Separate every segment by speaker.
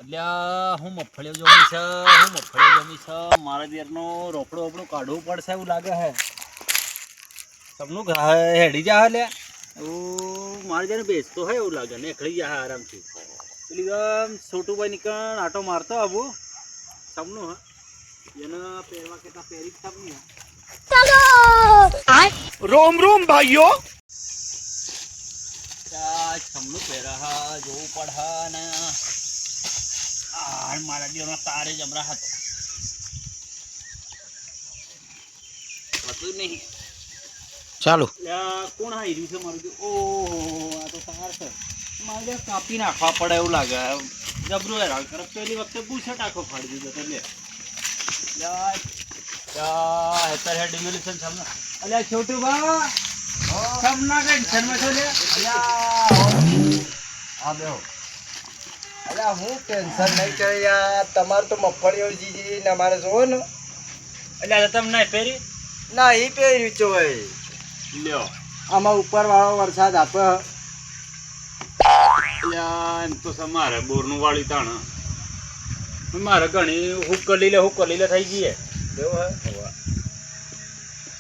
Speaker 1: એટલે હું મફળીઓ જમી છે મારા દેરનો રોકડો વોકડો કાઢવું પડશે એવું લાગે છે. સબનું હેડી જા લે મારે જયારે બેસતો હોય એવું લાગે ને એકડી જા આરામથી પેલી આમ છોટુભાઈ નીકળ આટો મારતો આવું સબનું હા એને પહેરવા કેટલા પહેરી જ સબની
Speaker 2: રોમ રોમ ભાઈઓ
Speaker 1: સબનું પહેરા જોવું પડે ને મારા દેવનો તારે જબરા હતો હતું નહીં
Speaker 2: ચાલો
Speaker 1: કોણ હાર્યું છે મારું ઓહો આ તો તાર છે મારે કાપી નાખવા પડે એવું લાગે જબરું હેરાન કરે પેલી વખતે બુશર્ટ આખો ફાડી દીધો તો લે હેતર હેડ ડિમ્યુલેશન સામે અલ્યા છોટું બા સબના ટેન્શન માં છો લે
Speaker 2: આ બેહો અલ્યા હું ટેન્શન નહીં કરે યાર તમારે તો મફળીઓ જીજી ને અમારે જોવો ને
Speaker 1: અલ્યા તમને પહેરી
Speaker 2: ના એ પહેર્યું છો ભાઈ
Speaker 1: લ્યો
Speaker 2: આમાં ઉપર વાળો વરસાદ આપે
Speaker 1: એમ તો મારે બોરનું વાળી તાણ મારે ઘણી હુક કરી લે થઈ ગઈ
Speaker 2: એવું હે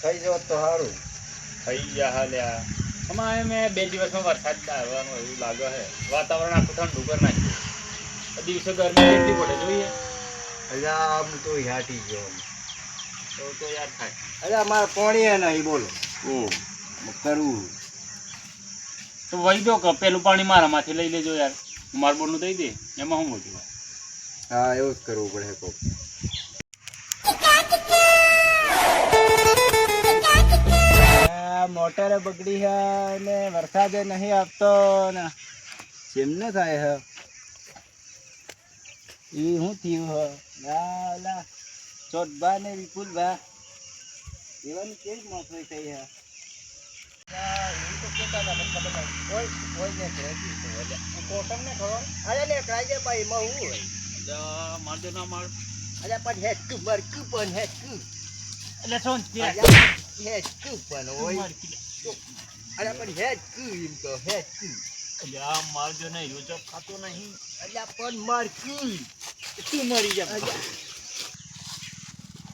Speaker 2: થઈ જાવ તો સારું
Speaker 1: થઈ ગયા હાલ્યા અમારે મેં 2 દિવસમાં વરસાદ આવવાનો એવું લાગે છે વાતાવરણ આખું ઠંડુ કરી નાખ્યું દિવસે ગરમી કેટલી પડે જોઈએ
Speaker 2: અલ્યા હું તો હાટી ગયો
Speaker 1: તો યાદ થાય
Speaker 2: અલ્યા અમારે પાણી નહીં બોલો કરવું
Speaker 1: તો વહી દો કે પેલું પાણી મારામાંથી લઈ લેજો યાર મારા બોરનું દઈ દે એમાં હું મોટું
Speaker 2: હા એવું જ કરવું પડે કોક મોટરે બગડી હે ને વરસાદે નહીં આપતો ને કેમને થાય હે એ શું થયું હે ના ચોટભા ને વિપુલભા એવાની કેવી મોકલી થઈ હે એવું તો કેતા હતા પણ ખબર નહીં કોઈ ને કોટમ ને ખબર અરે ને કાજે ભાઈ એમાં શું હોય
Speaker 1: મારજો ના માર
Speaker 2: અરે પણ હેટકું મરકું પણ હેટકું
Speaker 1: એટલે શું
Speaker 2: હેટકું પણ હોય અરે પણ હેટકું એમ તો હેટકું
Speaker 1: અલ્યા મારજો ને યોજક ખાતો નહીં
Speaker 2: અલ્યા પણ મરકું
Speaker 1: તું મરી જા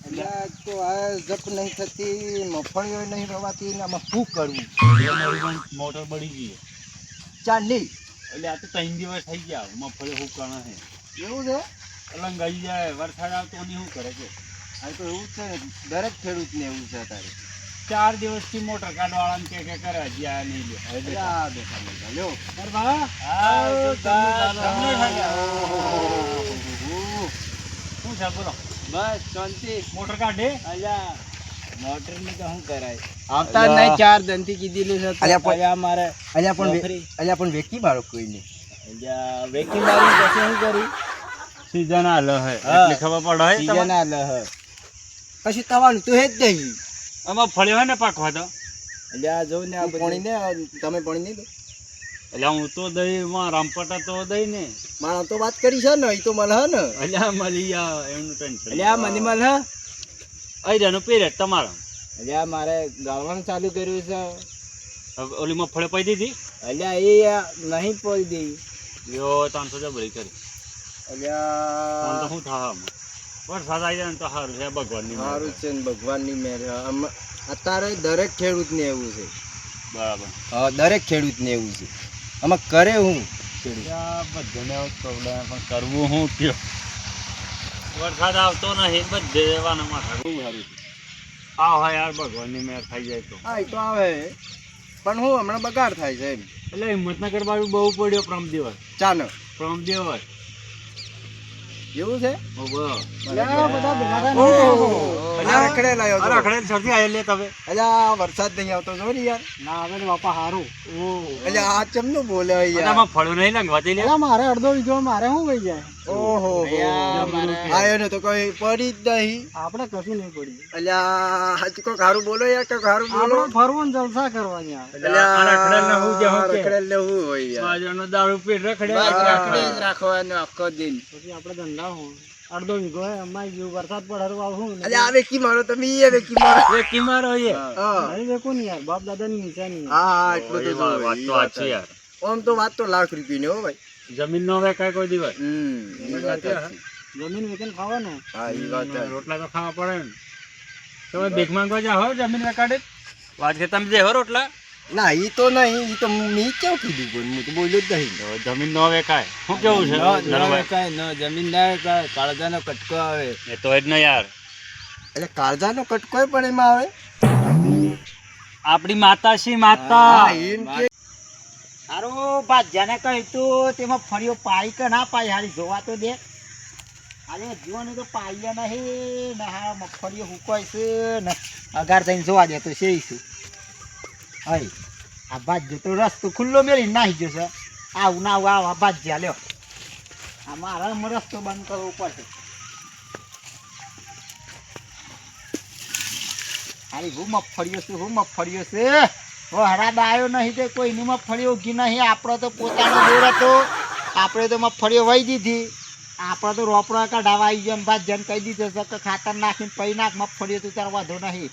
Speaker 2: અલ્યા તો આ જપ નહીં થતી મફળીઓ નહીં રવાતી ને આમાં શું કરવું
Speaker 1: મોટર બળી ગઈ
Speaker 2: ચાલી
Speaker 1: એટલે આ તો 3 દિવસ થઈ ગયા મફળે હું કણ છે
Speaker 2: એવું છે
Speaker 1: લંગાઈ જાય વરસાદ આવતો નહીં શું કરે છે
Speaker 2: આ તો એવું છે દરેક ખેડૂતને એવું છે તારે
Speaker 1: 4 દિવસથી મોટર કાઢવાળાને કે કરે હજી આ નહીં લે હવે
Speaker 2: આ દેખા લ્યો
Speaker 1: શું છે બોલો
Speaker 2: બસ શાંતિ
Speaker 1: મોટર કાઢે
Speaker 2: અલ્યા મોટર ની તો શું કરાય આવતા નહીં 4 દંતી કીધેલું છે અલ્યા મારે અલ્યા પણ વેકી મારો કોઈ નહીં અલ્યા વેકી મારી પછી શું કરી
Speaker 1: સીઝન આલ હે એટલે ખબર પડે હે
Speaker 2: સીઝન આલ હે કશું તવાનું તો હે જ નહીં
Speaker 1: આમાં ફળ્યો હે ને પાકવા તો
Speaker 2: અલ્યા જો ને આ પાણી ને તમે પાણી નહીં દો
Speaker 1: એટલે હું તો દઈ માં રામપટા તો દઈ ને
Speaker 2: મારા તો વાત કરી છે ને એ તો મળે હે ને
Speaker 1: અલ્યા મળી એમનું ટેન્શન
Speaker 2: અલ્યા મને મળે હે
Speaker 1: આઈરાનું પીરિયડ તમારા
Speaker 2: અલ્યા મારે ગાળવાનું ચાલુ કર્યું છે
Speaker 1: ઓલી માં ફળે પાઈ દીધી
Speaker 2: અલ્યા એ નહીં પડી દઈ
Speaker 1: યો 300 જબરી કરી
Speaker 2: અલ્યા
Speaker 1: તો શું થા વરસાદ આવી જાય ને તો સારું છે ભગવાનની
Speaker 2: સારું છે ને ભગવાનની મહેર અત્યારે દરેક ખેડૂતને એવું છે
Speaker 1: બરાબર
Speaker 2: હા દરેક ખેડૂતને એવું છે આમાં કરે હું
Speaker 1: બધાને પ્રોબ્લેમ પણ કરવું શું કયો વરસાદ આવતો નહીં બધે રહેવાના માથા બહુ સારું છે હા યાર ભગવાનની મહેર થઈ જાય તો
Speaker 2: હા એ તો આવે પણ હું હમણાં બગાડ થાય છે એમ
Speaker 1: એટલે હિંમતનગર બાજુ બહુ પડ્યો પ્રમ દિવસ
Speaker 2: ચાનો
Speaker 1: પ્રમ દિવસ
Speaker 2: એવું છે વરસાદ નહીં આવતો જો ને યાર
Speaker 1: ના આવે ને બાપા હારું
Speaker 2: એટલે આ ચમનું બોલે
Speaker 1: ફળું નહીં લાગવાતી લે
Speaker 3: મારે અડધો વીઘો મારે શું કહી જાય
Speaker 2: ઓહો આયો ને તો કોઈ પડી જ નહીં
Speaker 3: આપણે કશું નહીં પડી
Speaker 2: અલ્યા હાચ કો ખારું બોલો યાર કે ખારું બોલો
Speaker 3: આપણે ફરવું ને જલસા કરવા યાર
Speaker 2: રખડેલ ને હું હોય યાર
Speaker 1: બાજુનો દારૂ પીટ રખડે
Speaker 2: રાખવાનો આખો દિન
Speaker 3: પછી આપણે ધંધા હું અડધો વીઘો હે અમારી જેવું વરસાદ પડે આવું ને
Speaker 2: અલ્યા આ વેકી મારો તમે એ વેકી મારો
Speaker 1: વેકી મારો એ
Speaker 3: અરે દેખો ને યાર બાપ દાદા ની નિશાની
Speaker 2: હા એટલું તો
Speaker 1: વાત તો સાચી યાર
Speaker 2: આમ તો વાત તો લાખ રૂપિયા ની હો ભાઈ
Speaker 1: જમીન નો વેચાય કોઈ દિવસ.
Speaker 2: ઈ વાત સાચી.
Speaker 3: જમીન વેચીને ખાવા ને.
Speaker 2: હા ઈ વાત સાચી.
Speaker 1: રોટલા તો ખાવા પડે ને. તમે ભીખ માંગવા જાઓ જમીન વેચાડે વાત કે તમે દેહો રોટલા.
Speaker 2: ના ઈ તો નહીં, ઈ તો મેં કેવું કીધું પણ હું તો બોલ્યો જ નહીં.
Speaker 1: તો જમીન નો વેચાય શું કેવું છે નરભાઈ?
Speaker 3: જમીન ના વેચાય, કાળજાનો કટકો આવે.
Speaker 1: એ તો જ ને યાર,
Speaker 2: એટલે કાળજાનો કટકોય પણ એમાં આવે.
Speaker 1: આપણી માતા છે માતા.
Speaker 2: હા, એમ કે
Speaker 3: સારું ભાજ્યાને કહ્યું તું તેમાં ફળીઓ પાઈ કે ના પાઈ હારી જોવા તો દે. અરે જો ને તો પાઈએ નહીં ને હા મગફળીઓ હુકાય છે ને અગાર થઈને જોવા દે તો છે શું. હઈ આ ભાજ્યો તો રસ્તો ખુલ્લો મેળી નાહી જશે. આવું ના આવું આ ભાજ્યા લ્યો. આ મારા રસ્તો બંધ કરવો પડશે. હારી હું મગફળીઓ છે, હું મગફળીઓ છે. હરાદ આવ્યો નહીં તે કોઈની મગફળીઓ ઉગી નહીં. આપણો તો પોતાનો દોર હતો, આપણે તો મગફળીઓ વહી દીધી. આપણે તો રોપડો કઢાવા આવી ગયો બાદ જન કહી દીધો છે કે ખાતર નાખીને પૈ નાખ મગફળીઓ તું તાર વાંધો નહીં.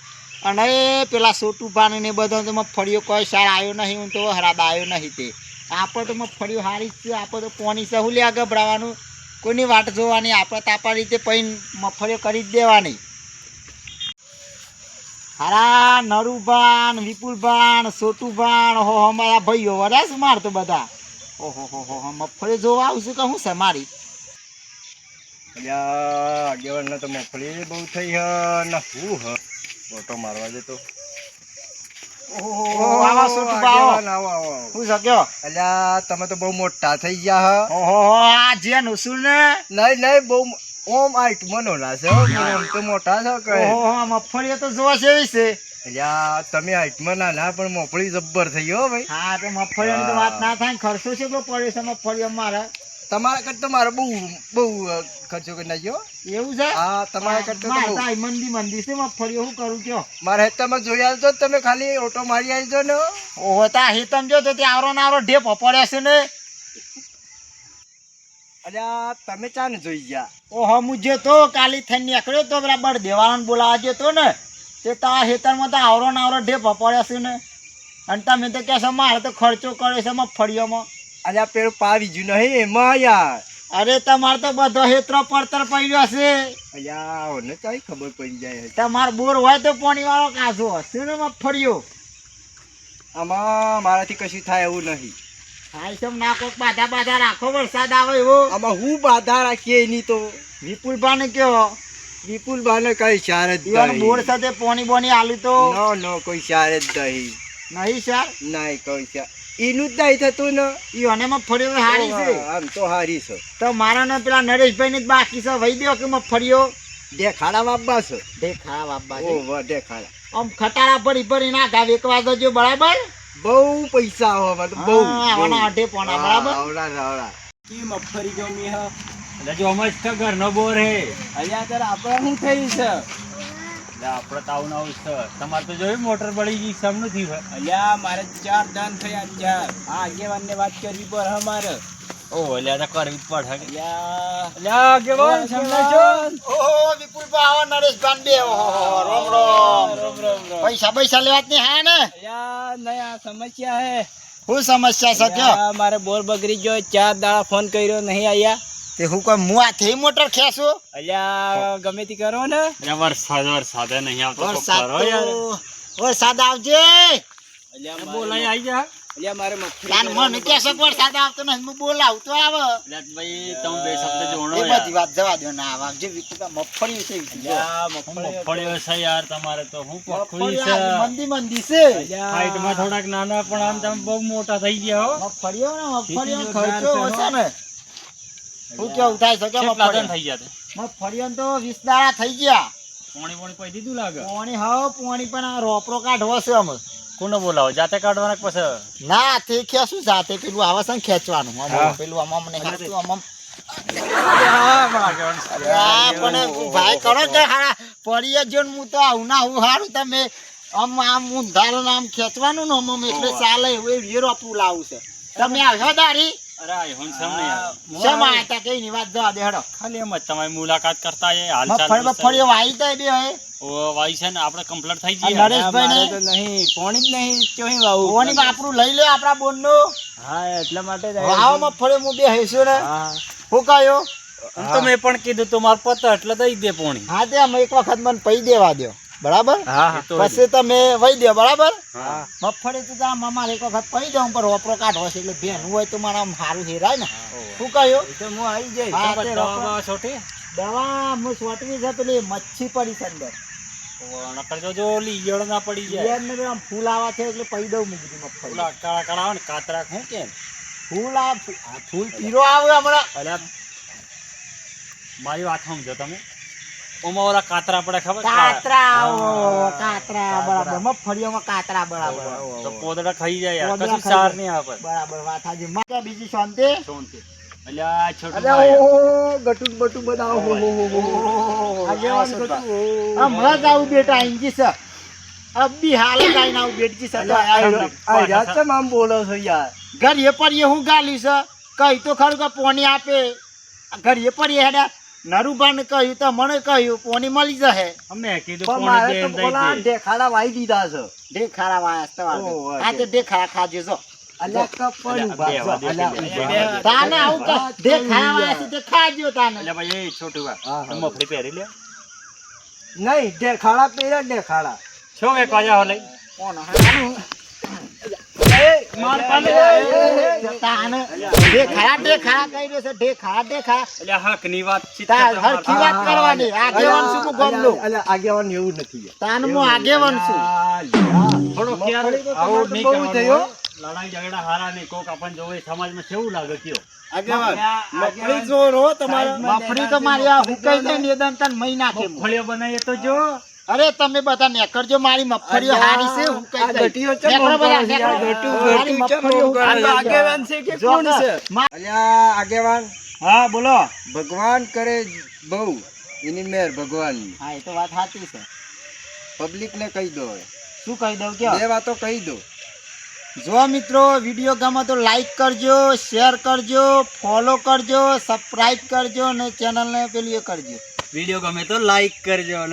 Speaker 3: અને પેલા સોટું પાન ને બધા તો મગફળીઓ કોઈ સાર આવ્યો નહીં, હું તો હરાદ આવ્યો નહીં તે. આપણે તો મગફળીઓ હારી જ છે. આપણે તો પોની સહુ લ્યા ગભરાવાનું, કોઈની વાટ જોવાની. આપણે તાપા રીતે પૈ મગફળીઓ કરી જ દેવાની. હારા નરુભાન, વિપુલભાન, સોટુભાન, હો અમારા ભાઈઓ વળ્યા છે માર તો બધા. ઓહો હો મગફળી જોવા આવશું કે હું છે મારી.
Speaker 2: અલ્યા આગેવાનને તો મગફળી બહુ થઈ હ ને હું હ ઓટો મારવા જતો.
Speaker 3: ઓહો આવા સોટુભા આવો.
Speaker 2: આવો આવો આવો.
Speaker 3: હું શક્યો.
Speaker 2: અલ્યા તમે તો બહુ મોટા થઈ ગયા હ.
Speaker 3: ઓહો આ જે નુસુર ને.
Speaker 2: નહીં નહીં બહુ ઓમ આઈટ મનો ના છે હો. ઓમ તો મોટા છો કહે.
Speaker 3: ઓહો મગફળી તો જોવા જેવી છે.
Speaker 2: અલ્યા તમે આઈટમાં ના ના પણ મગફળી જબ્બર થઈ હો ભાઈ.
Speaker 3: હા તો મગફળીની તો વાત ના થાય. ખર્ચો કેટલો પડ્યો છે મગફળીઓ મારે.
Speaker 2: તમારા કરતા મારે બહુ બહુ ખર્ચો કરી નાખ્યો.
Speaker 3: એવું છે.
Speaker 2: હા તમારા કરતા તો બહુ.
Speaker 3: મંદી છે મગફળીઓ શું કરું કયો.
Speaker 2: મારે હેતરમાં જોઈ આવજો તમે ખાલી ઓટો મારી આવજો ને.
Speaker 3: ઓહો તા હેતમ જો તો ત્યાં આવરો નાવરો ઢેપ પડ્યા છે ને.
Speaker 2: અલ્યા તમે ચા ને જોઈ ગયા.
Speaker 3: ઓહો મુજે તો કાલી થઈને નીકળ્યો તો બરાબર દેવાળાને બોલાવા જતો ને તે તારા ખેતરમાં તો આવરો નાવરો ઢેપ પડ્યા છે ને. અને તમે તો કહેશો મારે તો ખર્ચો કર્યો છે મગફળીઓમાં.
Speaker 2: અલ્યા પેલું પાવી ગયું નહીં એમાં યાર.
Speaker 3: અરે તમારે તો બધો હેતરો પડતર પડ્યો છે.
Speaker 2: અલ્યા ઓને ચાઈ ખબર પડી જાય.
Speaker 3: તમારે બોર હોય તો પાણી વાળો કાઢો હશે ને મગફળીઓ.
Speaker 2: આમાં મારાથી કશું થાય એવું નહીં.
Speaker 3: હા સમ ના કોક બાધા રાખો વરસાદ આવે એવો.
Speaker 2: આમાં હું બાધા રાખીએ એની તો.
Speaker 3: વિપુલભાને કયો.
Speaker 2: વિપુલ બાને કઈ ચાર જ
Speaker 3: ઈવન
Speaker 2: નહીં.
Speaker 3: બોર સાથે પાણી બોની આલુ તો
Speaker 2: નો કોઈ ચાર જ નહીં.
Speaker 3: નહીં સર.
Speaker 2: નહીં કોઈ ચાર એનું જ નહીં થતું ને.
Speaker 3: ઈવને મગફળીઓ હારી છે.
Speaker 2: આમ તો હારી છે.
Speaker 3: તો મારા ને પેલા નરેશભાઈ ની જ બાકી છે વહી દો કે મગફળીઓ.
Speaker 2: દેખાડા વાપવા છે.
Speaker 3: દેખા બાબા
Speaker 2: ઓ વાહ દેખાડા.
Speaker 3: આમ ખટારા ભરી ના ગાવ એક વાર જો બરાબર.
Speaker 2: બહુ પૈસા આવે અમારે તો બહુ.
Speaker 3: આવના અઢે પોણા બરાબર.
Speaker 2: આવડા આવડા.
Speaker 3: ઈ મગફળી જો મી હ.
Speaker 1: એટલે જો અમે જ ઘરનો બોર હે.
Speaker 3: અલ્યા તાર આપણે શું થયું છે.
Speaker 1: એટલે આપણે તો આવું આવું છે. તમારે તો જોયું મોટર પડી ગઈ સામનું થયું.
Speaker 3: અલ્યા મારે 4 દાન થયા 4. આ આગેવાનને વાત કરવી પર અમારે.
Speaker 1: ઓહો એટલે આ તો કરવી જ પડે.
Speaker 3: અલ્યા
Speaker 1: અલ્યા આગેવાન સમજાજો.
Speaker 3: ઓહો વિપુલભાઈ આવો નરેશભાઈ બે. ઓહો રોમ પૈસા લેવા જ નહીં હે ને.
Speaker 4: અલ્યા નયા સમસ્યા હે.
Speaker 3: શું સમસ્યા છે કયો.
Speaker 4: અલ્યા, મારે બોર બગડી ગયો 4 દાડા ફોન કર્યો નહીં આયા.
Speaker 3: તે હું કોઈ મું હાથે મોટર ખેંચું.
Speaker 4: અલ્યા ગમે તે કરો ને.
Speaker 1: વરસાદ નહીં આવતો. કોક
Speaker 3: વરસાદ
Speaker 1: કરો યાર.
Speaker 3: તો વરસાદ આવજે.
Speaker 4: અલ્યા
Speaker 1: બોલાઈ આવી જા.
Speaker 4: અલ્યા મારે મગફળી
Speaker 3: તાન મને કહેશો કે વરસાદ આવતો નથી હું બોલાવું તો આવે.
Speaker 1: એટલે ભાઈ તમે બે શબ્દ જોણો
Speaker 3: એ
Speaker 1: યાર.
Speaker 3: બધી વાત જવા દો ના આવે. જે વિપુલભાઈ મગફળી છે
Speaker 4: અલ્યા
Speaker 1: હું
Speaker 4: મગફળી
Speaker 1: મગફળીઓ છે યાર તમારે તો હું
Speaker 3: મગફળી
Speaker 1: પખુઈ છે.
Speaker 3: મંદી છે.
Speaker 4: અલ્યા
Speaker 1: હાઈટમાં થોડાક નાના પણ આમ તમે બહુ મોટા થઈ ગયા હો.
Speaker 3: મગફળીઓ ખર્ચો હશે ને. શું કેવું થાય છે કે
Speaker 1: કેટલા દન
Speaker 3: મગફળી
Speaker 1: થઈ ગયા તે?
Speaker 3: મગફળીઓ તો 20 દાડા થઈ ગયા.
Speaker 1: પોણી પૈ દીધું લાગે.
Speaker 3: પોણી પણ આ રોપરો કાઢવો છે અમે.
Speaker 1: કોને બોલાવો જાતે કાઢવાના કે પછી?
Speaker 3: ના તે ખેંચું જાતે પેલું આવે છે ને ખેંચવાનું
Speaker 1: હા.
Speaker 3: પેલું આમ અમને હાથું આમ
Speaker 1: આગેવાન.
Speaker 3: આ પણ ભાઈ કરો કે હારા પડીએ જો ને હું તો આવું ના હું હારું તમે આમ ઊંધારો આમ ખેંચવાનું ને આમ એટલે ચાલે એવું એ રોપવું લાવું છે. તમે આવ્યો દારી
Speaker 1: અરે આયો ને સમ નહીં આવ્યો.
Speaker 3: શેમ આયા તા કઈ ની વાત જવા દે હેડો
Speaker 1: ખાલી એમ જ તમારી મુલાકાત કરતા એ હાલચાલ
Speaker 3: મગફળી મગફળીઓ વાઈ તો બે હે
Speaker 1: ઓ વાઈ છે ને આપણે કમ્પ્લીટ થઈ
Speaker 3: આ
Speaker 1: જઈએ.
Speaker 3: નરેશભાઈ ને
Speaker 4: મારે તો નહીં પોણી જ નહીં ચોહી વાવું
Speaker 3: ઓની બાપરું લઈ લે આપણા બોન નું
Speaker 4: હા એટલા માટે જ
Speaker 3: વાવ મગફળી હું બે હેસ્યો ને
Speaker 4: હા
Speaker 3: હું કયો
Speaker 1: આમ તો મેં પણ કીધું તું માર પતા એટલે દઈ દે પોણી.
Speaker 3: હા તે આમ એક વખત મને પૈ દેવા દો બરાબર
Speaker 4: હા
Speaker 1: એ તો
Speaker 3: પછી તમે વહી દો બરાબર
Speaker 1: હા.
Speaker 3: મગફળી તો તારા મામા એક વખત પૈ દઉં પર રોપરો કાઢવો છે એટલે ભેનું હોય તો મારા આમ સારું હેરાય ને શું કહ્યું
Speaker 4: એ તો હું આવી જઈશ
Speaker 3: હા,
Speaker 1: તો
Speaker 3: તે
Speaker 1: દવા
Speaker 3: રોપરો-
Speaker 1: બવા છોટી.
Speaker 3: દવા હું સોટવી છે પેલી મચ્છી પડી છે અંદર
Speaker 1: ઓ નકર જો લીયળ ના પડી જાય.
Speaker 3: યાર ને આમ ફૂલ આવા છે એટલે પૈ દઉં મૂકી દીધી મગફળી
Speaker 1: ઓલા કાળા કાળા આવે ને કાતરા હું કે
Speaker 3: ફૂલ આ ફૂલ પીરો આવે હમણાં
Speaker 1: અલ્યા મારી વાત સમજો તમે. ઓમાં ઓલા કાતરા પડે ખબર?
Speaker 3: કાતરા કાતરા બરાબર મગફળીઓમાં કાતરા બરાબર
Speaker 1: તો પોદડા ખાઈ જાય યાર.
Speaker 3: પોદળા
Speaker 1: કશું
Speaker 3: ખાઈ
Speaker 1: સાર
Speaker 3: જાય.
Speaker 1: નહીં આવે.
Speaker 3: બરાબર વાત હાજી માં બીજી શાંતિ
Speaker 1: શાંતિ. અલ્યા છોટું
Speaker 2: અરે
Speaker 1: ભાઈ.
Speaker 2: ઓ ગટુક બટુક બધા
Speaker 3: આગેવાન ગટુ હમણાં જ આવું બેટા ઇંજી છે અબી હાલ જ આઈને આવું બેટજી છે
Speaker 2: ચમ આમ બોલો છો યાર
Speaker 3: ઘર એ પર એ હું ગાલી છે કઈ તો ખરું કે પોની આપે ઘર એ પર એ હેડા નરુબાને કહ્યું તો મને કહ્યું પોની મળી જશે
Speaker 1: અમે કીધું
Speaker 2: પણ
Speaker 1: પોણી
Speaker 2: મારે
Speaker 1: દે
Speaker 2: તો
Speaker 1: એમ દઈ
Speaker 2: ઓલા
Speaker 1: દે.
Speaker 2: ઢેખાડા વાઈ દીધા છે
Speaker 3: ઢેખાડા વાયા
Speaker 2: ઓહ,
Speaker 3: આ તો ઢેખાડા ખાજો જો
Speaker 2: અલ્યા કપડું
Speaker 1: અલ્યા,
Speaker 2: ભાગજો.
Speaker 1: બે
Speaker 2: અલ્યા,
Speaker 1: વાદે
Speaker 2: ઉભા.
Speaker 3: તાને આવું કે ઢેખાડા વાયા છે તે ખાજો તાને
Speaker 1: અલ્યા ભાઈ એ છોટું
Speaker 2: હા,
Speaker 1: ભાઈ.
Speaker 2: હા.
Speaker 1: મફળી પહેરી લે.
Speaker 2: નહીં ઢેખાડા પહેર્યા ઢેખાડા
Speaker 1: છો એક વાગ્યા હો લઈ.
Speaker 3: કોણ હાનું
Speaker 1: માર પાલે.
Speaker 3: તાને ઢેખાડા કહી દે છે ઢેખાડા
Speaker 1: અલ્યા હક ની વાત છે.
Speaker 3: તાર હરખી વાત કરવાની આગેવાન છું હું ગમલો
Speaker 2: અલ્યા આગેવાન એવું નથી
Speaker 3: તાન હું આગેવાન છું
Speaker 1: થોડો ખ્યાલ
Speaker 2: મગફળી તો
Speaker 1: આવો
Speaker 2: તમારે તો
Speaker 1: નહીં
Speaker 2: બહુ
Speaker 1: કરવાનો
Speaker 2: થયો.
Speaker 1: હોય. લડાઈ ઝઘડા હારા નહીં. કોક આપણને જોવે સમાજમાં કેવું લાગે કયો?
Speaker 2: મગફળી જોર હો તમારા
Speaker 3: મફરી તો મારી આ હુકાઈ જાય ને એદન તન મહિના કે
Speaker 1: મફળીઓ બનાવીએ તો જો.
Speaker 3: અરે તમે બધા નેકરજો મારી મફરીઓ હારી છે હુકાઈ
Speaker 2: આ
Speaker 3: જાય
Speaker 2: ગટીઓ ચમ
Speaker 3: નેકરો બધા,
Speaker 2: ઉગાડે છે?
Speaker 3: નેકરો.
Speaker 2: આ ગટુ,
Speaker 3: મારી
Speaker 2: ગટુ ચમ
Speaker 3: મગફળીઓ
Speaker 2: ઉગાડે
Speaker 3: હુકાઈ
Speaker 2: છે?
Speaker 3: જાય.
Speaker 2: છે કે
Speaker 3: જો
Speaker 2: કોણ
Speaker 3: કે
Speaker 2: છે? અલ્યા આગેવાન
Speaker 3: હા બોલો
Speaker 2: ભગવાન કરે બહુ એની મેર ભગવાનની
Speaker 3: હા એ તો વાત સાચી છે
Speaker 2: પબ્લિક ને કહી દો હવે.
Speaker 3: શું કહી દઉં કે
Speaker 2: બે વાતો કહી દો
Speaker 3: જો મિત્રો વિડીયો ગમે તો લાઈક કરજો શેર કરજો ફોલો કરજો સબસ્ક્રાઇબ કરજો અને ચેનલને પેલી એ કરજો
Speaker 1: વિડીયો ગમે તો લાઈક કરજો ને